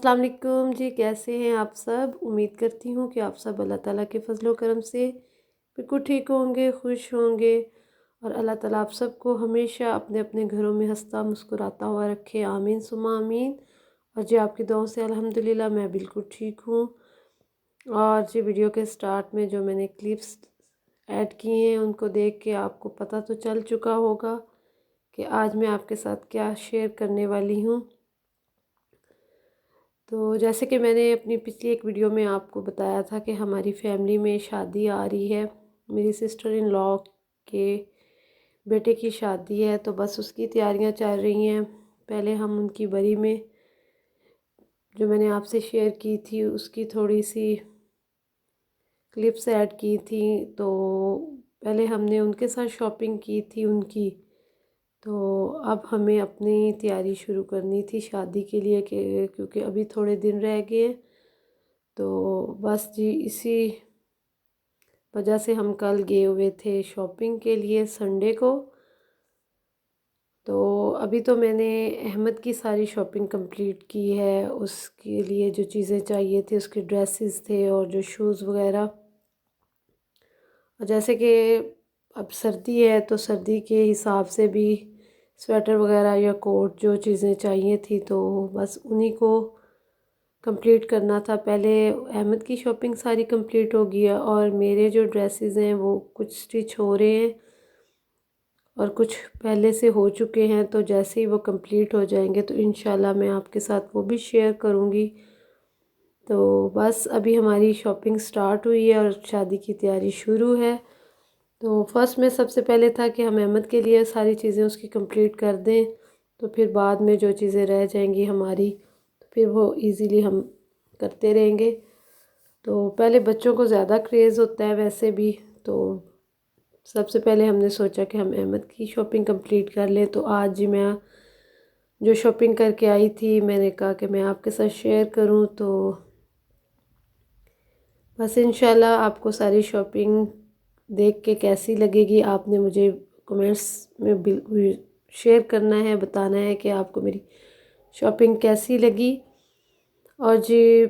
अस्सलाम वालेकुम जी। कैसे हैं आप सब? उम्मीद करती हूँ कि आप सब अल्लाह ताला के फजलो करम से बिल्कुल ठीक होंगे, खुश होंगे और अल्लाह ताला आप सबको हमेशा अपने अपने घरों में हंसता मुस्कुराता हुआ रखे। आमीन सुमा आमीन। और जी आपकी दुआओं से अल्हम्दुलिल्लाह मैं बिल्कुल ठीक हूँ। और जी वीडियो के स्टार्ट में जो मैंने क्लिप्स ऐड किए हैं उनको देख के आपको पता तो चल चुका होगा कि आज मैं आपके साथ क्या शेयर करने वाली हूँ। तो जैसे कि मैंने अपनी पिछली एक वीडियो में आपको बताया था कि हमारी फैमिली में शादी आ रही है, मेरी सिस्टर इन लॉ के बेटे की शादी है, तो बस उसकी तैयारियां चल रही हैं। पहले हम उनकी बरी में जो मैंने आपसे शेयर की थी उसकी थोड़ी सी क्लिप्स ऐड की थी। तो पहले हमने उनके साथ शॉपिंग की थी उनकी, तो अब हमें अपनी तैयारी शुरू करनी थी शादी के लिए कि क्योंकि अभी थोड़े दिन रह गए हैं। तो बस जी इसी वजह से हम कल गए हुए थे शॉपिंग के लिए संडे को। तो अभी तो मैंने अहमद की सारी शॉपिंग कंप्लीट की है, उसके लिए जो चीज़ें चाहिए थी, उसके ड्रेसेस थे और जो शूज़ वगैरह। और जैसे कि अब सर्दी है तो सर्दी के हिसाब से भी स्वेटर वगैरह या कोट जो चीज़ें चाहिए थी तो बस उन्हीं को कंप्लीट करना था। पहले अहमद की शॉपिंग सारी कंप्लीट हो गई है और मेरे जो ड्रेसेस हैं वो कुछ स्टिच हो रहे हैं और कुछ पहले से हो चुके हैं। तो जैसे ही वो कंप्लीट हो जाएंगे तो इंशाल्लाह मैं आपके साथ वो भी शेयर करूँगी। तो बस अभी हमारी शॉपिंग स्टार्ट हुई है और शादी की तैयारी शुरू है। तो फर्स्ट में सबसे पहले था कि हम अहमद के लिए सारी चीज़ें उसकी कंप्लीट कर दें, तो फिर बाद में जो चीज़ें रह जाएंगी हमारी तो फिर वो इजीली हम करते रहेंगे। तो पहले बच्चों को ज़्यादा क्रेज़ होता है वैसे भी, तो सबसे पहले हमने सोचा कि हम अहमद की शॉपिंग कंप्लीट कर लें। तो आज जी मैं जो शॉपिंग करके आई थी मैंने कहा कि मैं आपके साथ शेयर करूं। तो बस इंशाल्लाह आपको सारी शॉपिंग देख के कैसी लगेगी आपने मुझे कमेंट्स में बिल्कुल शेयर करना है, बताना है कि आपको मेरी शॉपिंग कैसी लगी। और जी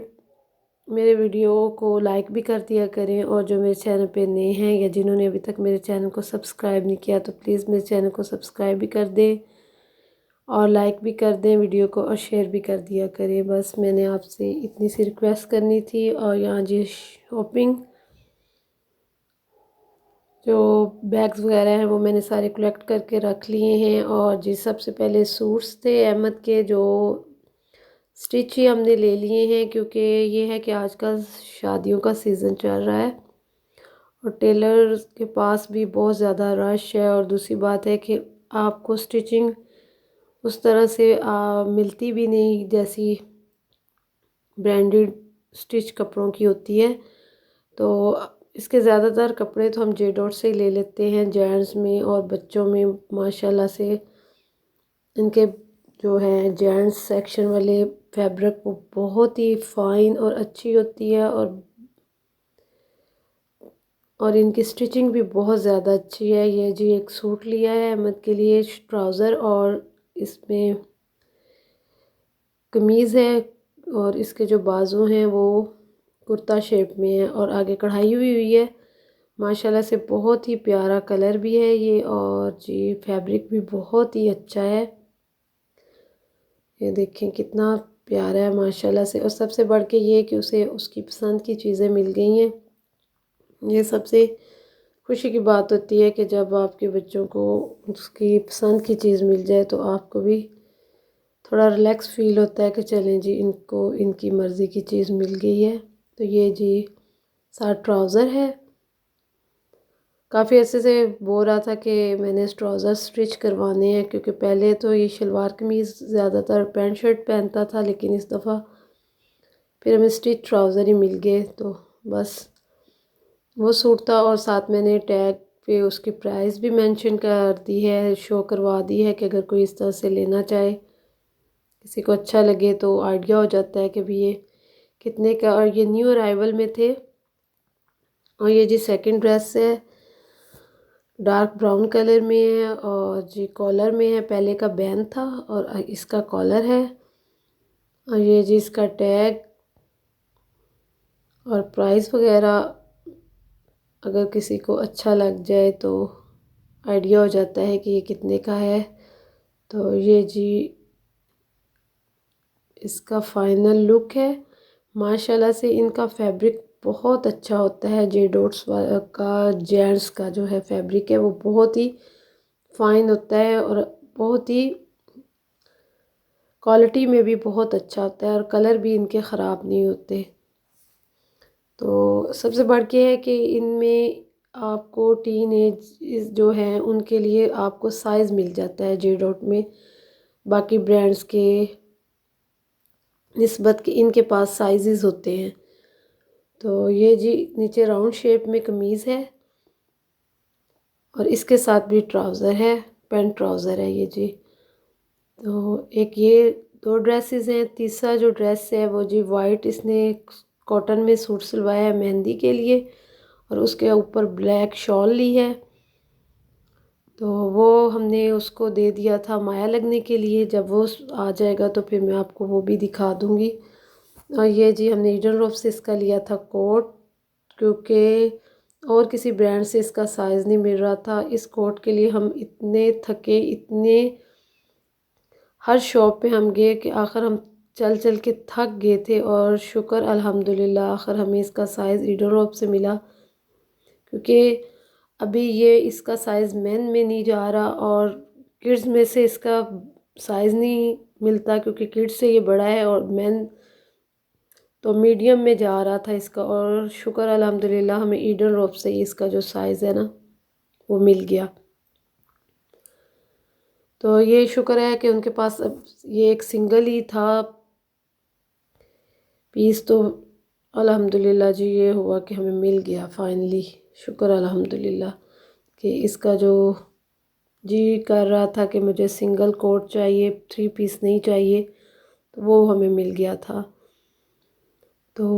मेरे वीडियो को लाइक भी कर दिया करें और जो मेरे चैनल पे नए हैं या जिन्होंने अभी तक मेरे चैनल को सब्सक्राइब नहीं किया तो प्लीज़ मेरे चैनल को सब्सक्राइब भी कर दें और लाइक भी कर दें वीडियो को और शेयर भी कर दिया करें। बस मैंने आपसे इतनी सी रिक्वेस्ट करनी थी। और यहाँ जी शॉपिंग जो बैग्स वगैरह हैं वो मैंने सारे कलेक्ट करके रख लिए हैं। और जी सबसे पहले सूट्स थे अहमद के जो स्टिच ही हमने ले लिए हैं, क्योंकि ये है कि आजकल शादियों का सीज़न चल रहा है और टेलर के पास भी बहुत ज़्यादा रश है। और दूसरी बात है कि आपको स्टिचिंग उस तरह से मिलती भी नहीं जैसी ब्रांडेड स्टिच कपड़ों की होती है। तो इसके ज़्यादातर कपड़े तो हम जे डॉट से ही ले लेते हैं, जेंट्स में और बच्चों में माशाल्लाह से इनके जो है जेंट्स सेक्शन वाले फैब्रिक वो बहुत ही फ़ाइन और अच्छी होती है और इनकी स्टिचिंग भी बहुत ज़्यादा अच्छी है। ये जी एक सूट लिया है अहमद के लिए, ट्राउज़र और इसमें कमीज़ है और इसके जो बाजू हैं वो कुर्ता शेप में है और आगे कढ़ाई हुई है। माशाल्लाह से बहुत ही प्यारा कलर भी है ये और जी फैब्रिक भी बहुत ही अच्छा है। ये देखें कितना प्यारा है माशाल्लाह से। और सबसे बढ़ के ये कि उसे उसकी पसंद की चीज़ें मिल गई हैं। ये सबसे खुशी की बात होती है कि जब आपके बच्चों को उसकी पसंद की चीज़ मिल जाए तो आपको भी थोड़ा रिलैक्स फील होता है कि चलें जी इनको इनकी मर्ज़ी की चीज़ मिल गई है। तो ये जी साथ ट्राउज़र है। काफ़ी अर्से से बोल रहा था कि मैंने ट्राउज़र स्टिच करवाने हैं, क्योंकि पहले तो ये शलवार कमीज़ ज़्यादातर पैंट शर्ट पहनता था, लेकिन इस दफ़ा फिर हमें स्टिच ट्राउज़र ही मिल गए। तो बस वो सूट था और साथ मैंने टैग पे उसकी प्राइस भी मेंशन कर दी है, शो करवा दी है कि अगर कोई इस तरह से लेना चाहे, किसी को अच्छा लगे तो आइडिया हो जाता है कि भाई ये कितने का। और ये न्यू अराइवल में थे। और ये जी सेकंड ड्रेस है, डार्क ब्राउन कलर में है और जी कॉलर में है। पहले का बैन था और इसका कॉलर है। और ये जी इसका टैग और प्राइस वगैरह अगर किसी को अच्छा लग जाए तो आइडिया हो जाता है कि ये कितने का है। तो ये जी इसका फाइनल लुक है। माशाल्लाह से इनका फैब्रिक बहुत अच्छा होता है। जे डॉट्स का जेंट्स का जो है फैब्रिक है वो बहुत ही फाइन होता है और बहुत ही क्वालिटी में भी बहुत अच्छा होता है और कलर भी इनके ख़राब नहीं होते। तो सबसे बढ़ के है कि इनमें आपको टीन एज जो हैं उनके लिए आपको साइज़ मिल जाता है जे डॉट में। बाकी ब्रांड्स के निस्बत के इनके पास साइजेस होते हैं। तो ये जी नीचे राउंड शेप में कमीज़ है और इसके साथ भी ट्राउज़र है, पैंट ट्राउज़र है ये जी। तो एक ये दो ड्रेसेस हैं। तीसरा जो ड्रेस है वो जी वाइट इसने कॉटन में सूट सिलवाया है मेहंदी के लिए और उसके ऊपर ब्लैक शॉल ली है। तो वो हमने उसको दे दिया था माया लगने के लिए। जब वो आ जाएगा तो फिर मैं आपको वो भी दिखा दूँगी। और ये जी हमने ईडन रोप से इसका लिया था कोट, क्योंकि और किसी ब्रांड से इसका साइज़ नहीं मिल रहा था। इस कोट के लिए हम इतने थके, इतने हर शॉप पे हम गए कि आखिर हम चल चल के थक गए थे और शुक्र अल्हम्दुलिल्लाह आखिर हमें इसका साइज़ ईडन रोप से मिला। क्योंकि अभी ये इसका साइज़ मेन में नहीं जा रहा और किड्स में से इसका साइज़ नहीं मिलता, क्योंकि किड्स से ये बड़ा है और मेन तो मीडियम में जा रहा था इसका। और शुक्र अल्हम्दुलिल्लाह हमें ईडन रोप से ही इसका जो साइज़ है ना वो मिल गया। तो ये शुक्र है कि उनके पास अब ये एक सिंगल ही था पीस। तो अल्हम्दुलिल्लाह जी ये हुआ कि हमें मिल गया फाइनली। शुक्र अल्हम्दुलिल्लाह कि इसका जो जी कर रहा था कि मुझे सिंगल कोट चाहिए, 3 पीस नहीं चाहिए, तो वो हमें मिल गया था। तो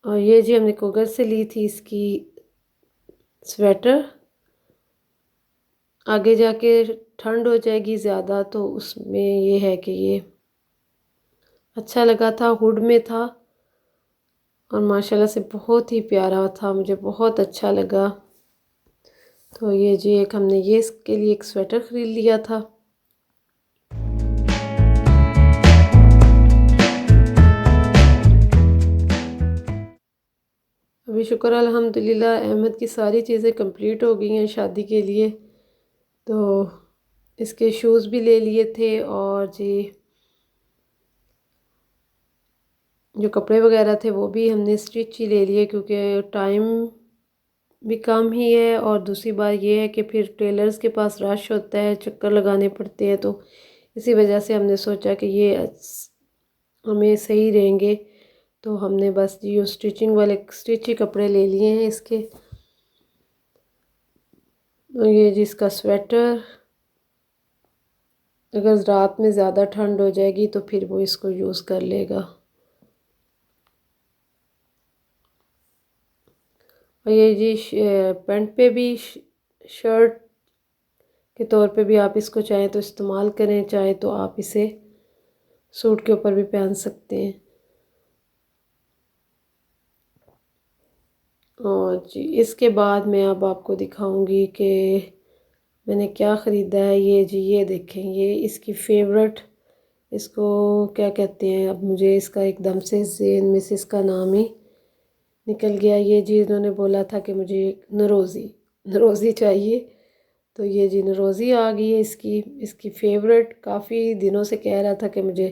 और ये जी हमने कोगर से ली थी इसकी स्वेटर। आगे जाके ठंड हो जाएगी ज़्यादा तो उसमें ये है कि ये अच्छा लगा था, हुड में था और माशाल्लाह से बहुत ही प्यारा था, मुझे बहुत अच्छा लगा। तो ये जी एक हमने ये इसके लिए एक स्वेटर ख़रीद लिया था। अभी शुक्र अल्हम्दुलिल्लाह अहमद की सारी चीज़ें कंप्लीट हो गई हैं शादी के लिए। तो इसके शूज़ भी ले लिए थे और जी जो कपड़े वगैरह थे वो भी हमने स्टिच ही ले लिए, क्योंकि टाइम भी कम ही है और दूसरी बात ये है कि फिर टेलर्स के पास रश होता है, चक्कर लगाने पड़ते हैं। तो इसी वजह से हमने सोचा कि ये हमें सही रहेंगे। तो हमने बस ये स्टिचिंग वाले स्टिच ही कपड़े ले लिए हैं इसके। और ये जिसका स्वेटर अगर रात में ज़्यादा ठंड हो जाएगी तो फिर वो इसको यूज़ कर लेगा। और ये जी पैंट पे भी शर्ट के तौर पे भी आप इसको चाहें तो इस्तेमाल करें, चाहे तो आप इसे सूट के ऊपर भी पहन सकते हैं। और जी इसके बाद मैं अब आपको दिखाऊंगी कि मैंने क्या ख़रीदा है। ये जी ये देखें, ये इसकी फेवरेट, इसको क्या कहते हैं, अब मुझे इसका एकदम से ज़हन में से इसका नाम ही निकल गया। ये जी इन्होंने बोला था कि मुझे नरोज़ी नरोज़ी चाहिए, तो ये जी नरोज़ी आ गई है इसकी। इसकी फेवरेट काफ़ी दिनों से कह रहा था कि मुझे,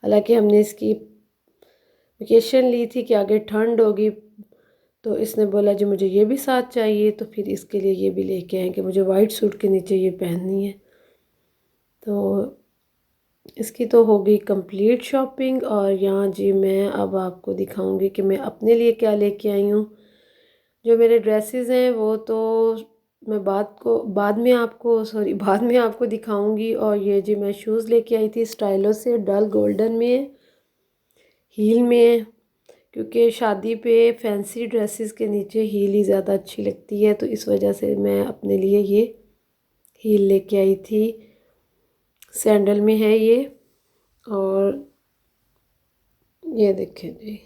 हालांकि हमने इसकी वेकेशन ली थी कि आगे ठंड होगी, तो इसने बोला जी मुझे ये भी साथ चाहिए, तो फिर इसके लिए ये भी लेके आए कि मुझे वाइट सूट के नीचे ये पहननी है। तो इसकी तो हो गई कंप्लीट शॉपिंग। और यहाँ जी मैं अब आपको दिखाऊंगी कि मैं अपने लिए क्या लेके आई हूँ। जो मेरे ड्रेसेस हैं वो तो मैं बाद में आपको दिखाऊंगी। और ये जी मैं शूज़ लेके आई थी स्टाइलो से, डल गोल्डन में, हील में, क्योंकि शादी पे फैंसी ड्रेसेस के नीचे हील ही ज़्यादा अच्छी लगती है। तो इस वजह से मैं अपने लिए ये हील लेके आई थी। सैंडल में है ये और ये देखें जी,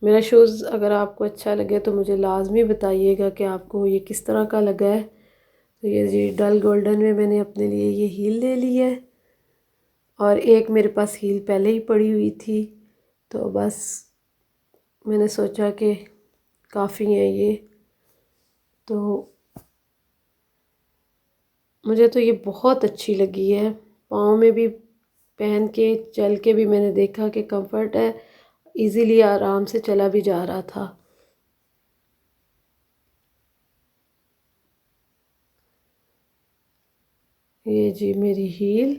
मेरा शूज़ अगर आपको अच्छा लगे तो मुझे लाजमी बताइएगा कि आपको ये किस तरह का लगा है। तो ये जी डल गोल्डन में मैंने अपने लिए ये हील ले ली है, और एक मेरे पास हील पहले ही पड़ी हुई थी, तो बस मैंने सोचा कि काफ़ी है ये। तो मुझे तो ये बहुत अच्छी लगी है, पाँव में भी पहन के चल के भी मैंने देखा कि कंफर्ट है, इजीली आराम से चला भी जा रहा था। ये जी मेरी हील,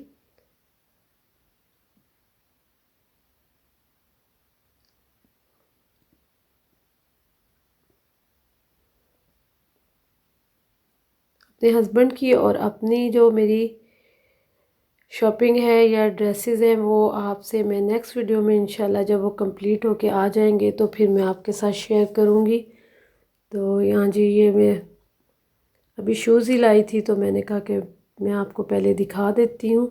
अपने हस्बैंड की और अपनी जो मेरी शॉपिंग है या ड्रेसेस हैं वो आपसे मैं नेक्स्ट वीडियो में इंशाल्लाह जब वो कंप्लीट होके आ जाएंगे तो फिर मैं आपके साथ शेयर करूँगी। तो यहाँ जी ये मैं अभी शूज़ ही लाई थी, तो मैंने कहा कि मैं आपको पहले दिखा देती हूँ।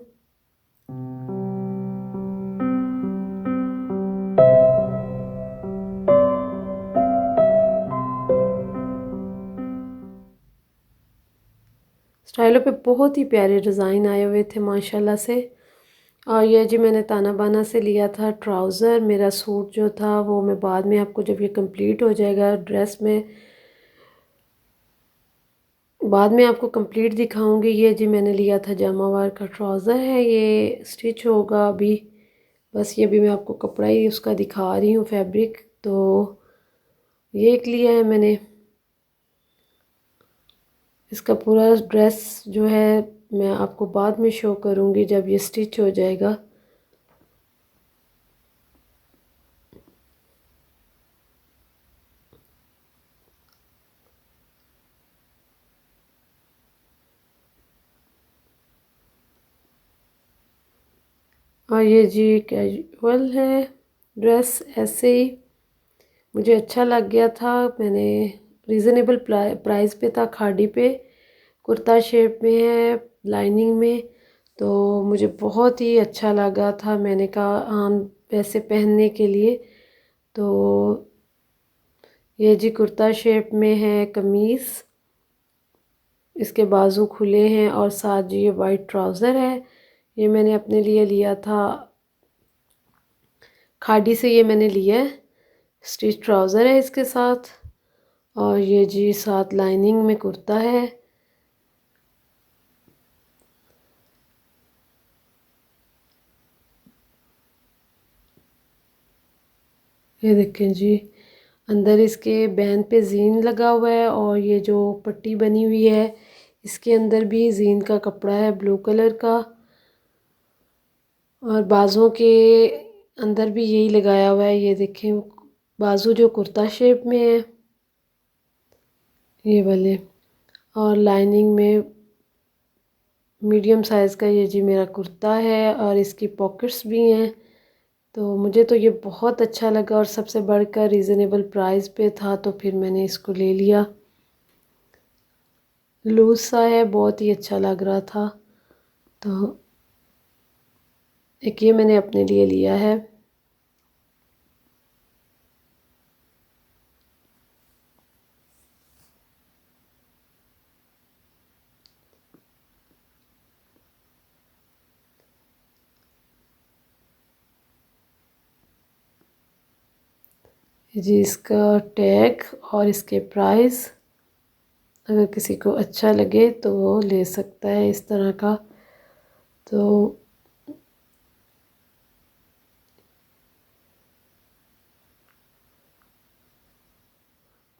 स्टाइलों पे बहुत ही प्यारे डिज़ाइन आए हुए थे माशाल्लाह से। और ये जी मैंने ताना बाना से लिया था ट्राउज़र। मेरा सूट जो था वो मैं बाद में आपको जब ये कंप्लीट हो जाएगा ड्रेस में, बाद में आपको कंप्लीट दिखाऊंगी। ये जी मैंने लिया था जामावार का ट्राउज़र है, ये स्टिच होगा अभी, बस ये भी मैं आपको कपड़ा ही उसका दिखा रही हूँ फैब्रिक। तो ये एक लिया है मैंने, इसका पूरा ड्रेस जो है मैं आपको बाद में शो करूँगी जब ये स्टिच हो जाएगा। और ये जी कैजुअल है ड्रेस, ऐसे ही मुझे अच्छा लग गया था। मैंने रीज़नेबल प्राइस पे था, खाड़ी पे, कुर्ता शेप में है, लाइनिंग में, तो मुझे बहुत ही अच्छा लगा था। मैंने कहा आम पैसे पहनने के लिए। तो ये जी कुर्ता शेप में है कमीज़, इसके बाजू खुले हैं, और साथ जी ये वाइट ट्राउज़र है। ये मैंने अपने लिए लिया था खाड़ी से, ये मैंने लिया है, स्टिच ट्राउज़र है इसके साथ। और ये जी साथ लाइनिंग में कुर्ता है। ये देखें जी, अंदर इसके बैन पे जीन लगा हुआ है, और ये जो पट्टी बनी हुई है इसके अंदर भी जीन का कपड़ा है ब्लू कलर का, और बाजुओं के अंदर भी यही लगाया हुआ है। ये देखें बाजू जो कुर्ता शेप में है ये वाले, और लाइनिंग में मीडियम साइज़ का ये जी मेरा कुर्ता है, और इसकी पॉकेट्स भी हैं। तो मुझे तो ये बहुत अच्छा लगा, और सबसे बढ़कर रीज़नेबल प्राइस पे था, तो फिर मैंने इसको ले लिया। लूज सा है, बहुत ही अच्छा लग रहा था, तो एक ये मैंने अपने लिए लिया है। जी इसका टैग और इसके प्राइस, अगर किसी को अच्छा लगे तो वो ले सकता है इस तरह का। तो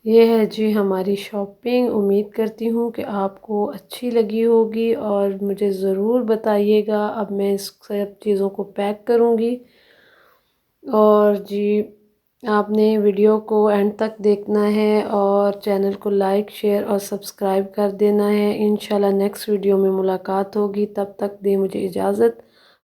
ये है जी हमारी शॉपिंग। उम्मीद करती हूँ कि आपको अच्छी लगी होगी, और मुझे ज़रूर बताइएगा। अब मैं इस सब चीज़ों को पैक करूँगी, और जी आपने वीडियो को एंड तक देखना है, और चैनल को लाइक शेयर और सब्सक्राइब कर देना है। इंशाल्लाह नेक्स्ट वीडियो में मुलाकात होगी, तब तक दें मुझे इजाज़त।